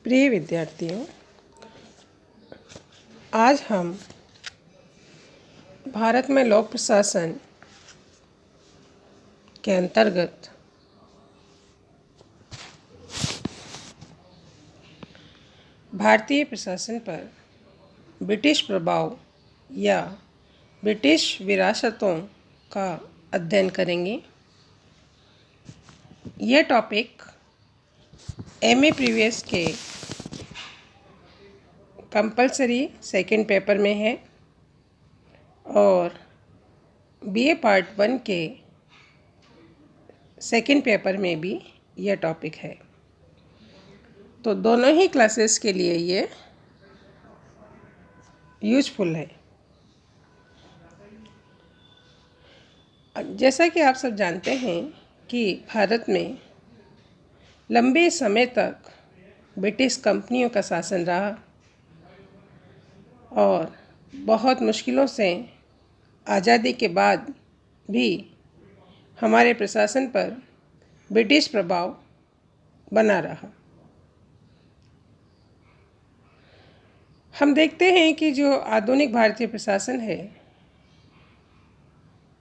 प्रिय विद्यार्थियों, आज हम भारत में लोक प्रशासन के अंतर्गत भारतीय प्रशासन पर ब्रिटिश प्रभाव या ब्रिटिश विरासतों का अध्ययन करेंगे। यह टॉपिक एमए प्रीवियस के कंपलसरी सेकंड पेपर में है और बीए पार्ट 1 के सेकंड पेपर में भी यह टॉपिक है। तो दोनों ही क्लासेस के लिए ये यूजफुल है। जैसा कि आप सब जानते हैं कि भारत में लंबे समय तक ब्रिटिश कंपनियों का शासन रहा और बहुत मुश्किलों से आज़ादी के बाद भी हमारे प्रशासन पर ब्रिटिश प्रभाव बना रहा। हम देखते हैं कि जो आधुनिक भारतीय प्रशासन है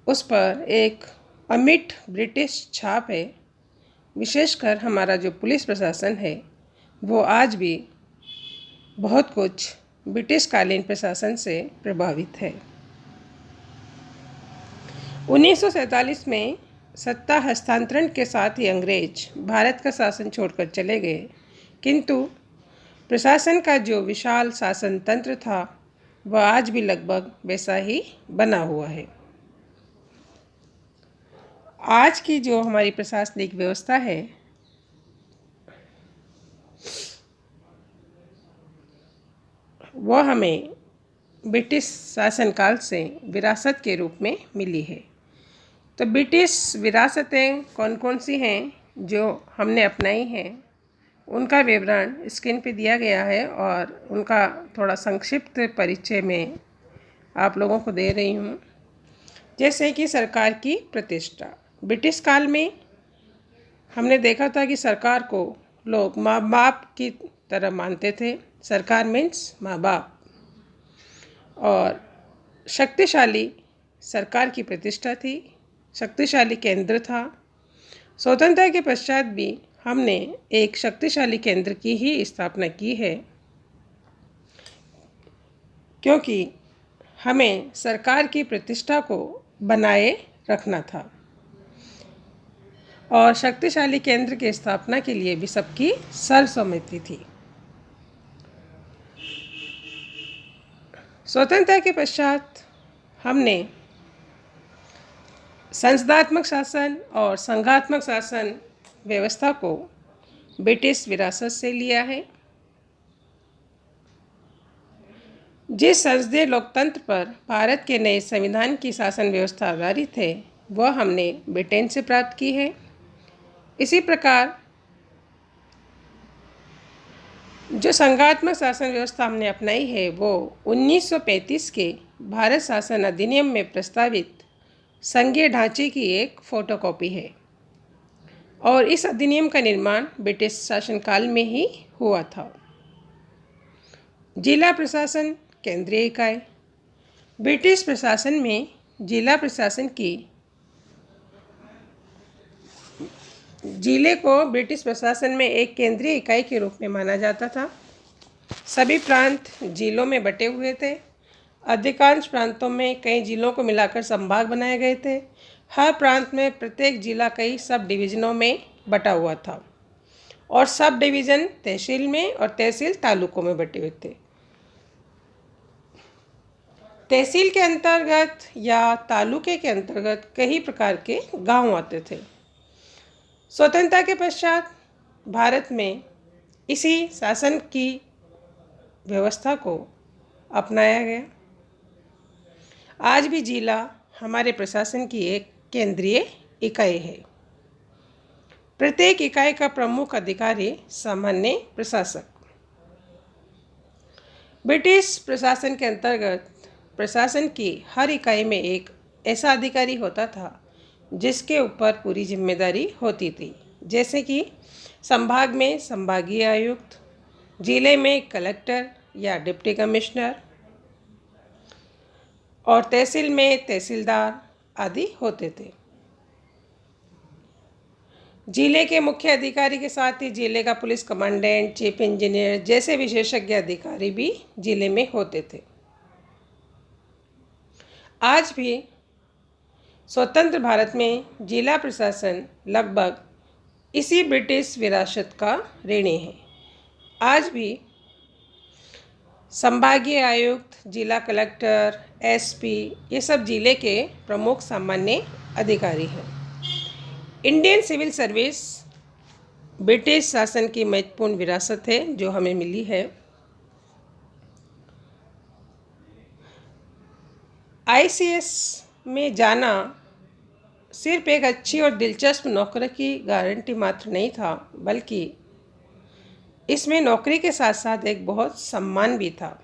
उस पर एक अमिट ब्रिटिश छाप है। विशेषकर हमारा जो पुलिस प्रशासन है वो आज भी बहुत कुछ ब्रिटिश कालीन प्रशासन से प्रभावित है। 1947 में सत्ता हस्तांतरण के साथ ही अंग्रेज भारत का शासन छोड़कर चले गए, किंतु प्रशासन का जो विशाल शासन तंत्र था वह आज भी लगभग वैसा ही बना हुआ है। आज की जो हमारी प्रशासनिक व्यवस्था है वह हमें ब्रिटिश शासनकाल से विरासत के रूप में मिली है। तो ब्रिटिश विरासतें कौन कौन सी हैं जो हमने अपनाई हैं उनका विवरण स्क्रीन पे दिया गया है और उनका थोड़ा संक्षिप्त परिचय मैं आप लोगों को दे रही हूँ। जैसे कि सरकार की प्रतिष्ठा। ब्रिटिश काल में हमने देखा था कि सरकार को लोग माँ बाप की तरह मानते थे। सरकार मीन्स माँ बाप। और शक्तिशाली सरकार की प्रतिष्ठा थी, शक्तिशाली केंद्र था। स्वतंत्रता के पश्चात भी हमने एक शक्तिशाली केंद्र की ही स्थापना की है, क्योंकि हमें सरकार की प्रतिष्ठा को बनाए रखना था और शक्तिशाली केंद्र की स्थापना के लिए भी सबकी सर्वसम्मति थी। स्वतंत्रता के पश्चात हमने संसदात्मक शासन और संघात्मक शासन व्यवस्था को ब्रिटिश विरासत से लिया है। जिस संसदीय लोकतंत्र पर भारत के नए संविधान की शासन व्यवस्था आधारित है वह हमने ब्रिटेन से प्राप्त की है। इसी प्रकार जो संघात्मक शासन व्यवस्था हमने अपनाई है वो 1935 के भारत शासन अधिनियम में प्रस्तावित संघीय ढांचे की एक फोटोकॉपी है और इस अधिनियम का निर्माण ब्रिटिश शासनकाल में ही हुआ था। जिला प्रशासन केंद्रीय इकाई। ब्रिटिश प्रशासन में जिला प्रशासन की जिले को ब्रिटिश प्रशासन में एक केंद्रीय इकाई के रूप में माना जाता था। सभी प्रांत जिलों में बटे हुए थे। अधिकांश प्रांतों में कई जिलों को मिलाकर संभाग बनाए गए थे। हर प्रांत में प्रत्येक जिला कई सब डिवीज़नों में बटा हुआ था और सब डिवीज़न तहसील में और तहसील तालुकों में बटे हुए थे। तहसील के अंतर्गत या तालुके के अंतर्गत कई प्रकार के गांव आते थे। स्वतंत्रता के पश्चात भारत में इसी शासन की व्यवस्था को अपनाया गया। आज भी जिला हमारे प्रशासन की एक केंद्रीय इकाई है। प्रत्येक इकाई का प्रमुख अधिकारी सामान्य प्रशासक। ब्रिटिश प्रशासन के अंतर्गत प्रशासन की हर इकाई में एक ऐसा अधिकारी होता था जिसके ऊपर पूरी जिम्मेदारी होती थी। जैसे कि संभाग में संभागीय आयुक्त, जिले में कलेक्टर या डिप्टी कमिश्नर और तहसील में तहसीलदार आदि होते थे। जिले के मुख्य अधिकारी के साथ ही जिले का पुलिस कमांडेंट, चीफ इंजीनियर जैसे विशेषज्ञ अधिकारी भी जिले में होते थे। आज भी स्वतंत्र भारत में जिला प्रशासन लगभग इसी ब्रिटिश विरासत का ऋणी है। आज भी संभागीय आयुक्त, जिला कलेक्टर, एसपी ये सब जिले के प्रमुख सामान्य अधिकारी हैं। इंडियन सिविल सर्विस ब्रिटिश शासन की महत्वपूर्ण विरासत है जो हमें मिली है। आईसीएस में जाना सिर्फ एक अच्छी और दिलचस्प नौकरी की गारंटी मात्र नहीं था, बल्कि इसमें नौकरी के साथ साथ एक बहुत सम्मान भी था।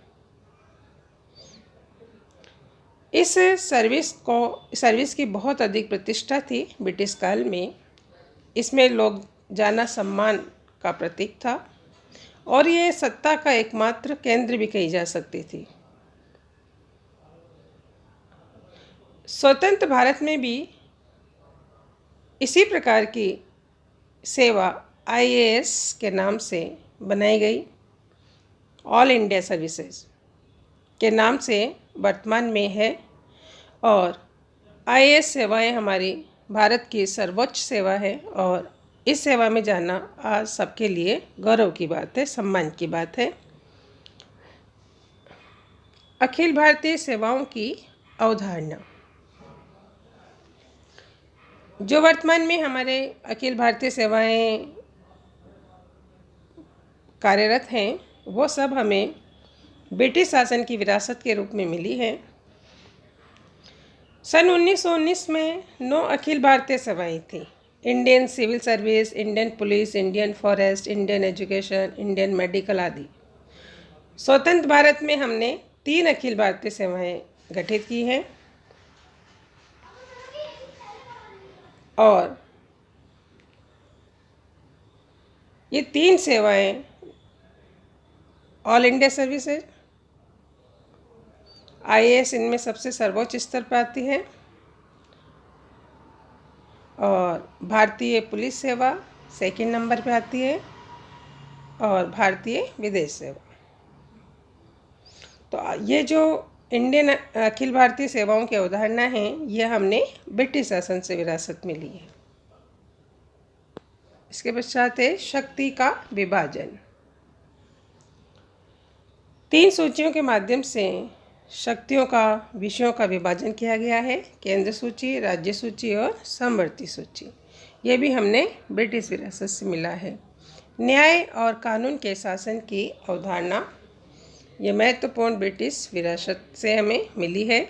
इस सर्विस की बहुत अधिक प्रतिष्ठा थी ब्रिटिश काल में। इसमें लोग जाना सम्मान का प्रतीक था और ये सत्ता का एकमात्र केंद्र भी कही जा सकती थी। स्वतंत्र भारत में भी इसी प्रकार की सेवा आईएएस के नाम से बनाई गई, ऑल इंडिया सर्विसेज के नाम से वर्तमान में है। और आईएएस सेवाएं हमारी भारत की सर्वोच्च सेवा है और इस सेवा में जाना आज सबके लिए गौरव की बात है, सम्मान की बात है। अखिल भारतीय सेवाओं की अवधारणा। जो वर्तमान में हमारे अखिल भारतीय सेवाएं कार्यरत हैं, वो सब हमें ब्रिटिश शासन की विरासत के रूप में मिली है। सन 1919 में 9 अखिल भारतीय सेवाएं थी। Indian civil service, Indian police, Indian forest, Indian education, Indian medical आदि। स्वतंत्र भारत में हमने 3 अखिल भारतीय सेवाएं गठित की हैं और ये 3 सेवाएं ऑल इंडिया सर्विसेज, आईएएस इनमें सबसे सर्वोच्च स्तर पर आती है और भारतीय पुलिस सेवा सेकंड नंबर पे आती है और भारतीय विदेश सेवा। तो ये जो इंडियन अखिल भारतीय सेवाओं की अवधारणा है, ये हमने ब्रिटिश शासन से विरासत मिली है। इसके पश्चात है शक्ति का विभाजन। 3 सूचियों के माध्यम से शक्तियों का, विषयों का विभाजन किया गया है, केंद्र सूची, राज्य सूची और समवर्ती सूची। ये भी हमने ब्रिटिश विरासत से मिला है। न्याय और कानून के शासन की अवधारणा, ये महत्वपूर्ण ब्रिटिश विरासत से हमें मिली है।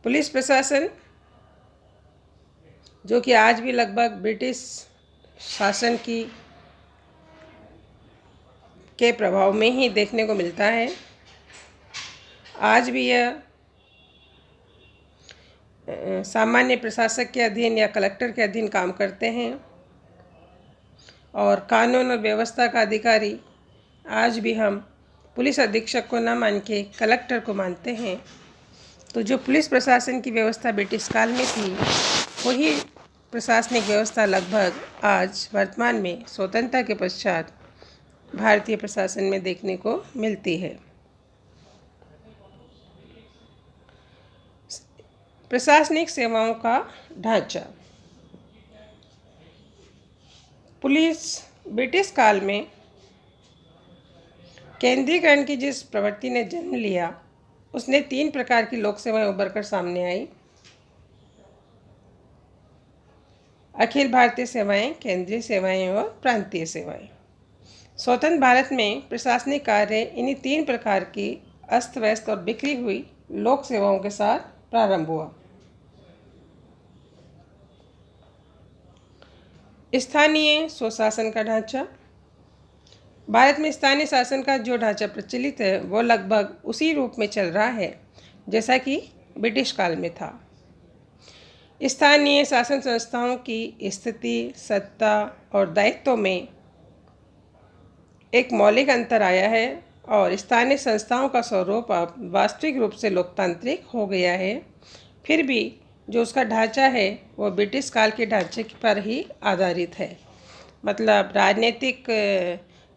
पुलिस प्रशासन, जो कि आज भी लगभग ब्रिटिश शासन के प्रभाव में ही देखने को मिलता है। आज भी यह सामान्य प्रशासक के अधीन या कलेक्टर के अधीन काम करते हैं और कानून और व्यवस्था का अधिकारी आज भी हम पुलिस अधीक्षक को न मान के कलेक्टर को मानते हैं। तो जो पुलिस प्रशासन की व्यवस्था ब्रिटिश काल में थी, वही प्रशासनिक व्यवस्था लगभग आज वर्तमान में स्वतंत्रता के पश्चात भारतीय प्रशासन में देखने को मिलती है। प्रशासनिक सेवाओं का ढांचा। पुलिस ब्रिटिश काल में केंद्रीकरण की जिस प्रवृत्ति ने जन्म लिया, उसने 3 प्रकार की लोक सेवाएं उभर कर सामने आई। अखिल भारतीय सेवाएं, केंद्रीय सेवाएं और प्रांतीय सेवाएं। स्वतंत्र भारत में प्रशासनिक कार्य इन्हीं 3 प्रकार की अस्त व्यस्त और बिखरी हुई लोक सेवाओं के साथ प्रारंभ हुआ। स्थानीय स्वशासन का ढांचा। भारत में स्थानीय शासन का जो ढांचा प्रचलित है, वो लगभग उसी रूप में चल रहा है जैसा कि ब्रिटिश काल में था। स्थानीय शासन संस्थाओं की स्थिति, सत्ता और दायित्व में एक मौलिक अंतर आया है और स्थानीय संस्थाओं का स्वरूप अब वास्तविक रूप से लोकतांत्रिक हो गया है। फिर भी जो उसका ढांचा है वो ब्रिटिश काल के ढांचे पर ही आधारित है। मतलब राजनीतिक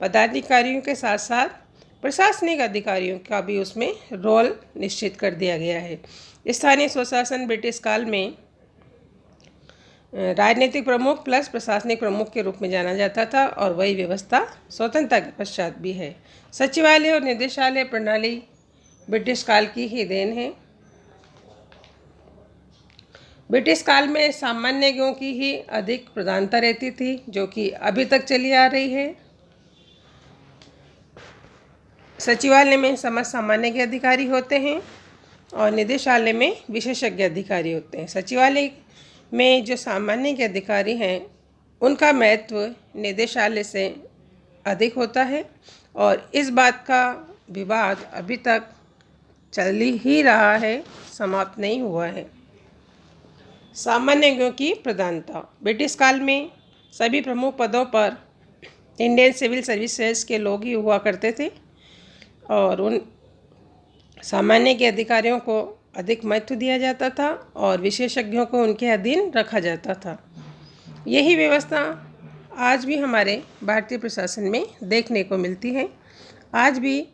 पदाधिकारियों के साथ साथ प्रशासनिक अधिकारियों का भी उसमें रोल निश्चित कर दिया गया है। स्थानीय स्वशासन ब्रिटिश काल में राजनीतिक प्रमुख प्लस प्रशासनिक प्रमुख के रूप में जाना जाता था और वही व्यवस्था स्वतंत्रता के पश्चात भी है। सचिवालय और निदेशालय प्रणाली ब्रिटिश काल की ही देन है। ब्रिटिश काल में सामान्यज्ञों की ही अधिक प्रधानता रहती थी, जो कि अभी तक चली आ रही है। सचिवालय में समस्त सामान्य के अधिकारी होते हैं और निदेशालय में विशेषज्ञ अधिकारी होते हैं। सचिवालय में जो सामान्य के अधिकारी हैं उनका महत्व निदेशालय से अधिक होता है और इस बात का विवाद अभी तक चल ही रहा है, समाप्त नहीं हुआ है। सामान्यज्ञों की प्रधानता ब्रिटिश काल में सभी प्रमुख पदों पर इंडियन सिविल सर्विसेज के लोग ही हुआ करते थे और उन सामान्य के अधिकारियों को अधिक महत्व दिया जाता था और विशेषज्ञों को उनके अधीन रखा जाता था। यही व्यवस्था आज भी हमारे भारतीय प्रशासन में देखने को मिलती है। आज भी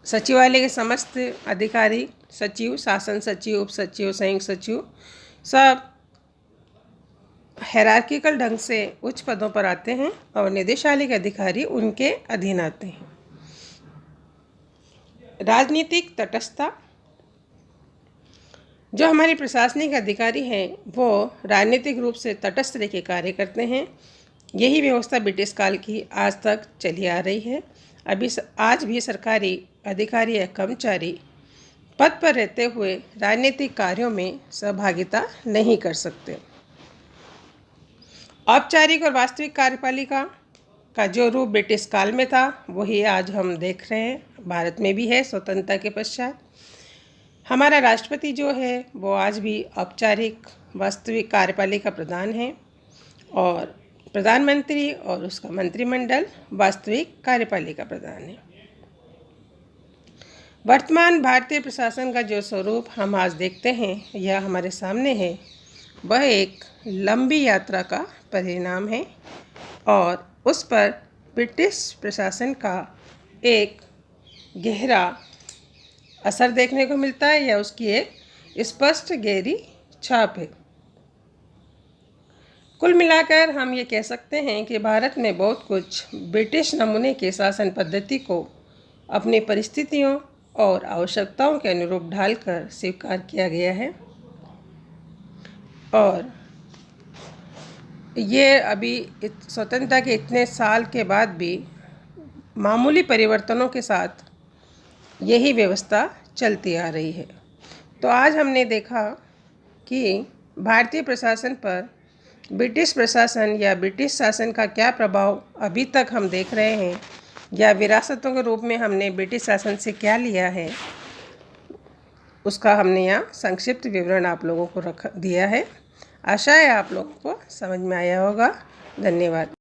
सचिवालय के समस्त अधिकारी, सचिव, शासन सचिव, उप सचिव, संयुक्त सचिव सब हायरार्किकल ढंग से उच्च पदों पर आते हैं और निदेशालय के अधिकारी उनके अधीन आते हैं। राजनीतिक तटस्थता, जो हमारे प्रशासनिक अधिकारी हैं वो राजनीतिक रूप से तटस्थ रह के कार्य करते हैं। यही व्यवस्था ब्रिटिश काल की आज तक चली आ रही है। आज भी सरकारी अधिकारी या कर्मचारी पद पर रहते हुए राजनीतिक कार्यों में सहभागिता नहीं कर सकते। औपचारिक और वास्तविक कार्यपालिका का जो रूप ब्रिटिश काल में था वही आज हम देख रहे हैं, भारत में भी है स्वतंत्रता के पश्चात। हमारा राष्ट्रपति जो है वो आज भी औपचारिक वास्तविक कार्यपालिका प्रधान है और प्रधानमंत्री और उसका मंत्रिमंडल वास्तविक कार्यपालिका प्रधान है। वर्तमान भारतीय प्रशासन का जो स्वरूप हम आज देखते हैं यह हमारे सामने है, वह एक लंबी यात्रा का परिणाम है और उस पर ब्रिटिश प्रशासन का एक गहरा असर देखने को मिलता है या उसकी एक स्पष्ट गहरी छाप है। कुल मिलाकर हम ये कह सकते हैं कि भारत में बहुत कुछ ब्रिटिश नमूने के शासन पद्धति को अपनी परिस्थितियों और आवश्यकताओं के अनुरूप ढालकर स्वीकार किया गया है और ये अभी स्वतंत्रता के इतने साल के बाद भी मामूली परिवर्तनों के साथ यही व्यवस्था चलती आ रही है। तो आज हमने देखा कि भारतीय प्रशासन पर ब्रिटिश प्रशासन या ब्रिटिश शासन का क्या प्रभाव अभी तक हम देख रहे हैं या विरासतों के रूप में हमने ब्रिटिश शासन से क्या लिया है, उसका हमने यहाँ संक्षिप्त विवरण आप लोगों को दिया है। आशा है आप लोगों को समझ में आया होगा। धन्यवाद।